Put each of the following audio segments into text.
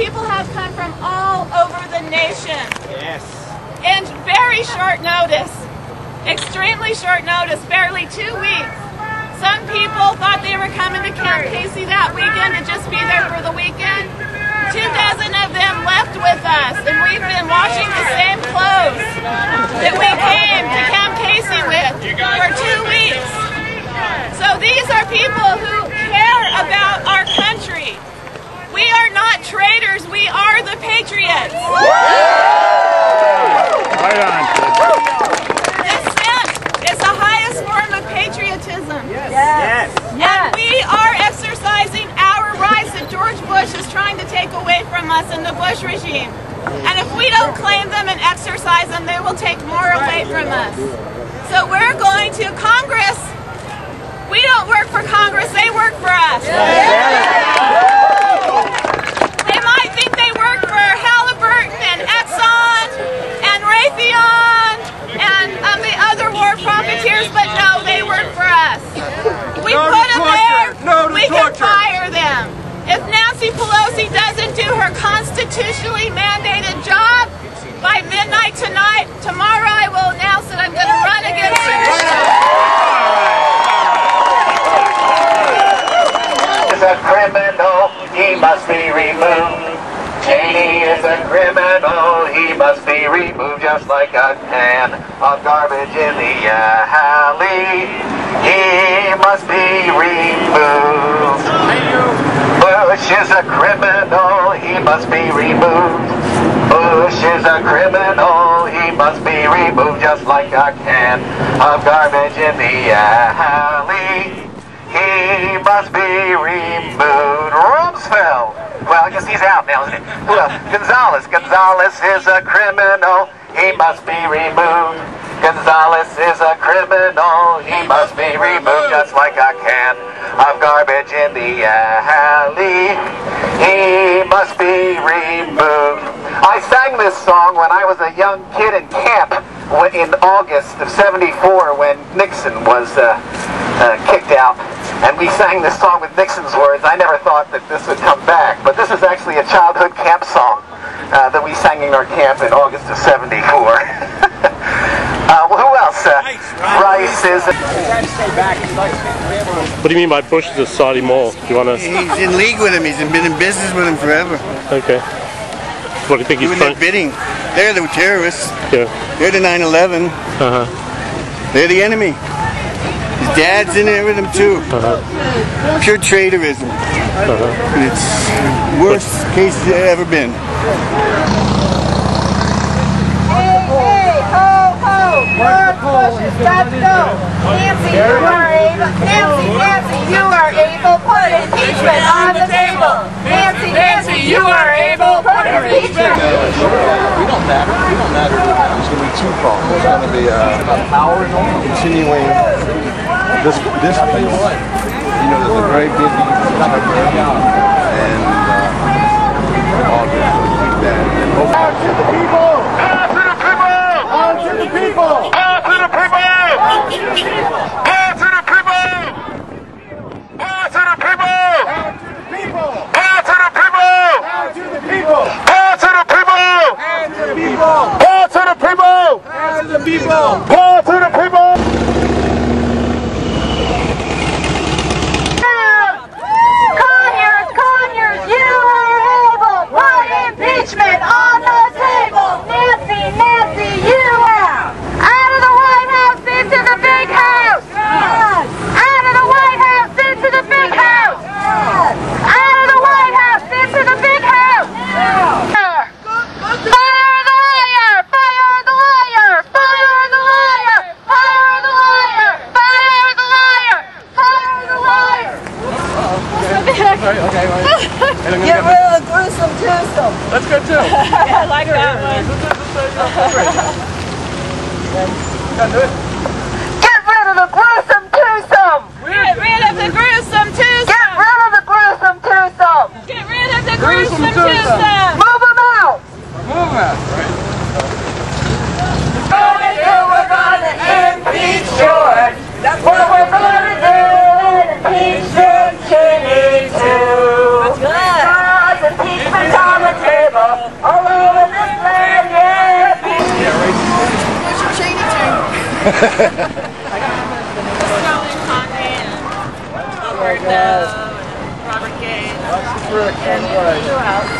people have come from all over the nation. Yes. In very short notice. Extremely short notice, barely 2 weeks. Some people thought they were coming to Camp Casey that weekend to just be there for the weekend. 2 dozen of them left with us, and we've been washing the same clothes that we came to Camp Casey with for 2 weeks. So these are people who care about our country. We are not traitors, we are the patriots. Right on. It's the highest form of patriotism. Yes. And we are exercising our rights that George Bush is trying to take away from us in the Bush regime. And if we don't claim them and exercise them, they will take more away from us. So we're going to Congress. We don't work for Congress, they work for us. They might think they work for Halliburton and Exxon and Raytheon and the other war profiteers, but no, they work for us. We put them there, we can fire them. If Nancy Pelosi doesn't do her constitutionally mandated job by midnight tonight, tomorrow I will announce that I'm going to run against her. A criminal, he must be removed. Cheney is a criminal, he must be removed, just like a can of garbage in the alley. He must be removed. Bush is a criminal, he must be removed. Bush is a criminal, he must be removed, just like a can of garbage in the alley. He must be removed. Rumsfeld. Well, I guess he's out now, isn't he? Well, Gonzalez. Gonzalez is a criminal. He must be removed. Gonzalez is a criminal. He must be removed, just like a can of garbage in the alley. He must be removed. I sang this song when I was a young kid in camp in August of '74 when Nixon was kicked out. And we sang this song with Nixon's words. I never thought that this would come back, but this is actually a childhood camp song that we sang in our camp in August of '74. Well, who else? Rice is... What do you mean by Bush is a Saudi mole? Do you want to... He's in league with him. He's been in business with him forever. Okay. What do you think he's trying... bidding. They're the terrorists. Yeah. They're the 9/11. They're the enemy. His dad's in there with him too. Pure traitorism. It's the worst case there's ever been. Hey, hey, ho, ho, George Bush has got to go. Nancy, you are able. Nancy, you are able. Put impeachment on the table. Nancy, you are able. Put impeachment. We don't matter. We don't matter. There's going to be two problems. There's going to be power continuing this place. You know, there's a very busy and all this like that. Out to the people! Out to the people! Out to the people! Out to the people! Out to the people! Out to the people! Out to the people! Out to the people! Out to the people! Out to the people! Out to the people! Out to the people! Out to the people! Out to the people! Conyers, you are able. Put impeachment on the table. Nancy, you are. Out of the White House into the big house. Out of the White House into the big house. Out of the White House into the big house. Fire the liar! Fire the liar! Fire the liar! Fire the liar! Fire the liar! Fire the liar! Okay. Get rid of the gruesome twosome. That's good too. Yeah, I like that one. Get rid of the gruesome twosome. Get rid of the gruesome twosome. Get rid of the gruesome twosome. Get rid of the gruesome twosome. Move them out. Move that. Right. We're gonna impeach George. That's what we're gonna do. Impeach Cheney too. That's good. Impeachment's on the Robert Gates, and who else?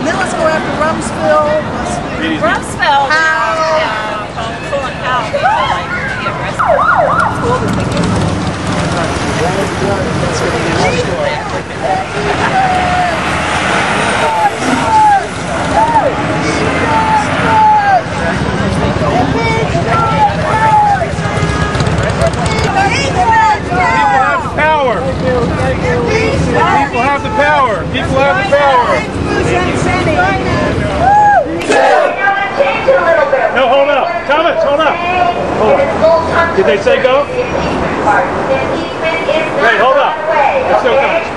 Then let's go after Rumsfeld. Rumsfeld, Cool and Powell. People have the power. People have the power. No, hold up. Thomas, hold up. Hold up. Did they say go? Wait, hold up. Let's go, Thomas.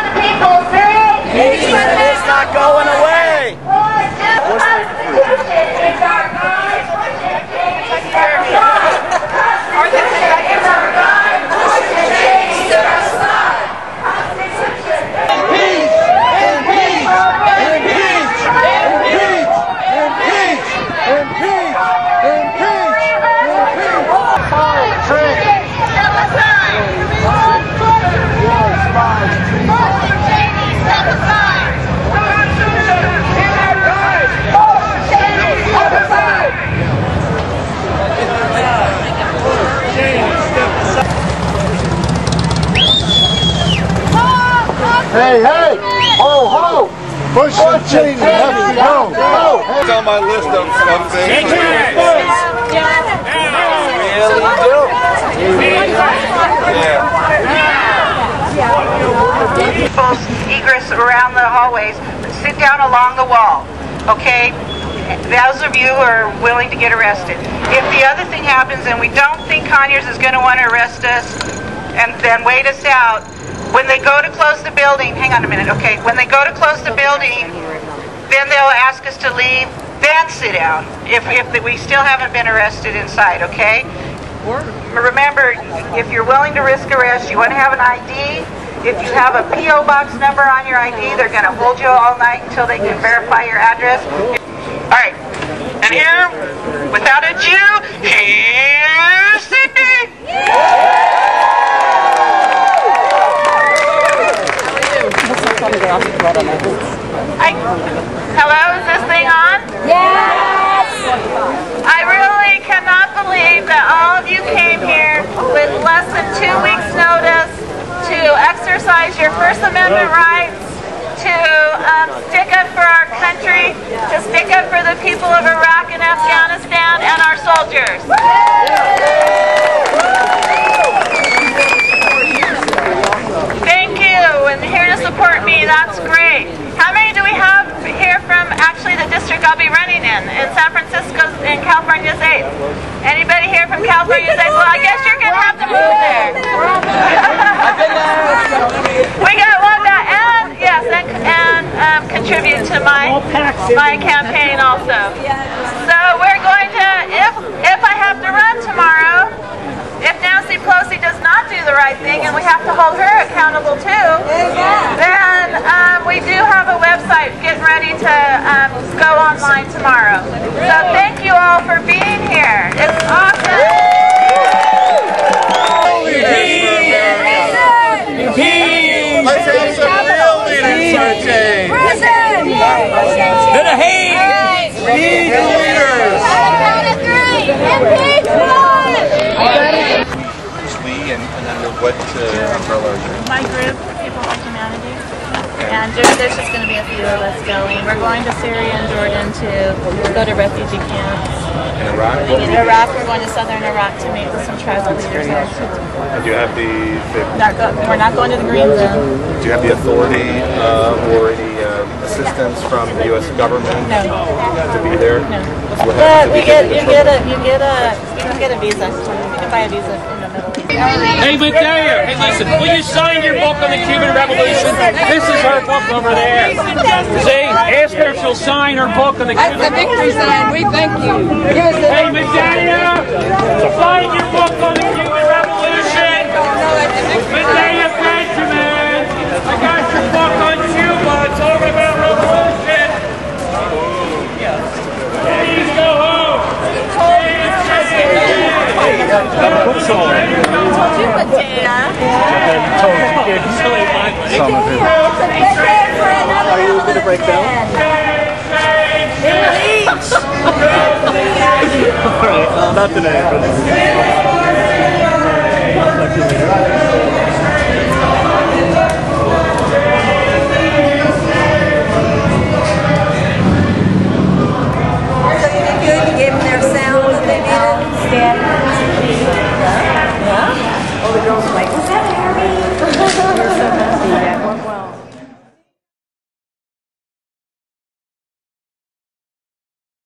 The people say It's not going away. Hey, hey! Ho, ho! Push the chain! Go! Go! It's on my list of things. People's egress around the hallways, sit down along the wall, okay? Those of you who are willing to get arrested. If the other thing happens and we don't think Conyers is going to want to arrest us and then wait us out, when they go to close the building, hang on a minute, okay? When they go to close the building, then they'll ask us to leave, then sit down, if we still haven't been arrested inside, okay? Remember, if you're willing to risk arrest, you want to have an ID. If you have a P.O. box number on your ID, they're going to hold you all night until they can verify your address. All right, and here, without a Jew, here's Sydney. Hello, is this thing on? Yes! I really cannot believe that all of you came here with less than 2 weeks' notice to exercise your First Amendment rights, to stick up for our country, to stick up for the people of Iraq and Afghanistan and our soldiers. Thank you, and here to support me, that's great. How many do we have here from actually the district I'll be running in San Francisco, in California's 8th? Anybody here from California's 8th? Well, I guess you're going to have to move there. We got one that, and yes, and contribute to my campaign also. So we're going to, if I have to run tomorrow, if Nancy Pelosi does not do the right thing and we have to hold her accountable too, then we do have a website getting ready to go online tomorrow. So thank you all for being here. It's awesome. Let's have some real leaders for a change. To the hate! We need leaders. Who's we and under what umbrella are you? My group, People for Humanity. And there's just going to be a few of us going. We're going to Syria and Jordan to go to refugee camps. In Iraq? In Iraq, we're going to southern Iraq to meet with some tribal leaders. And do you have We're not going to the green zone. do you have the authority or any assistance from the U.S. government to be there? No. But you can get a visa. You can buy a visa in the Middle East. Hey, Medea, hey, listen, will you sign your book on the Cuban Revolution? This is her book over there. See, ask her if she'll sign her book on the Cuban Revolution. That's the victory sign. We thank you. Hey, Medea, sign your book on the Cuban Revolution. Medea Benjamin, I got your book on Cuba. It's all about revolution. Please go home. Some of it. It's a good day for another Are you going to break down? Alright, not today, but...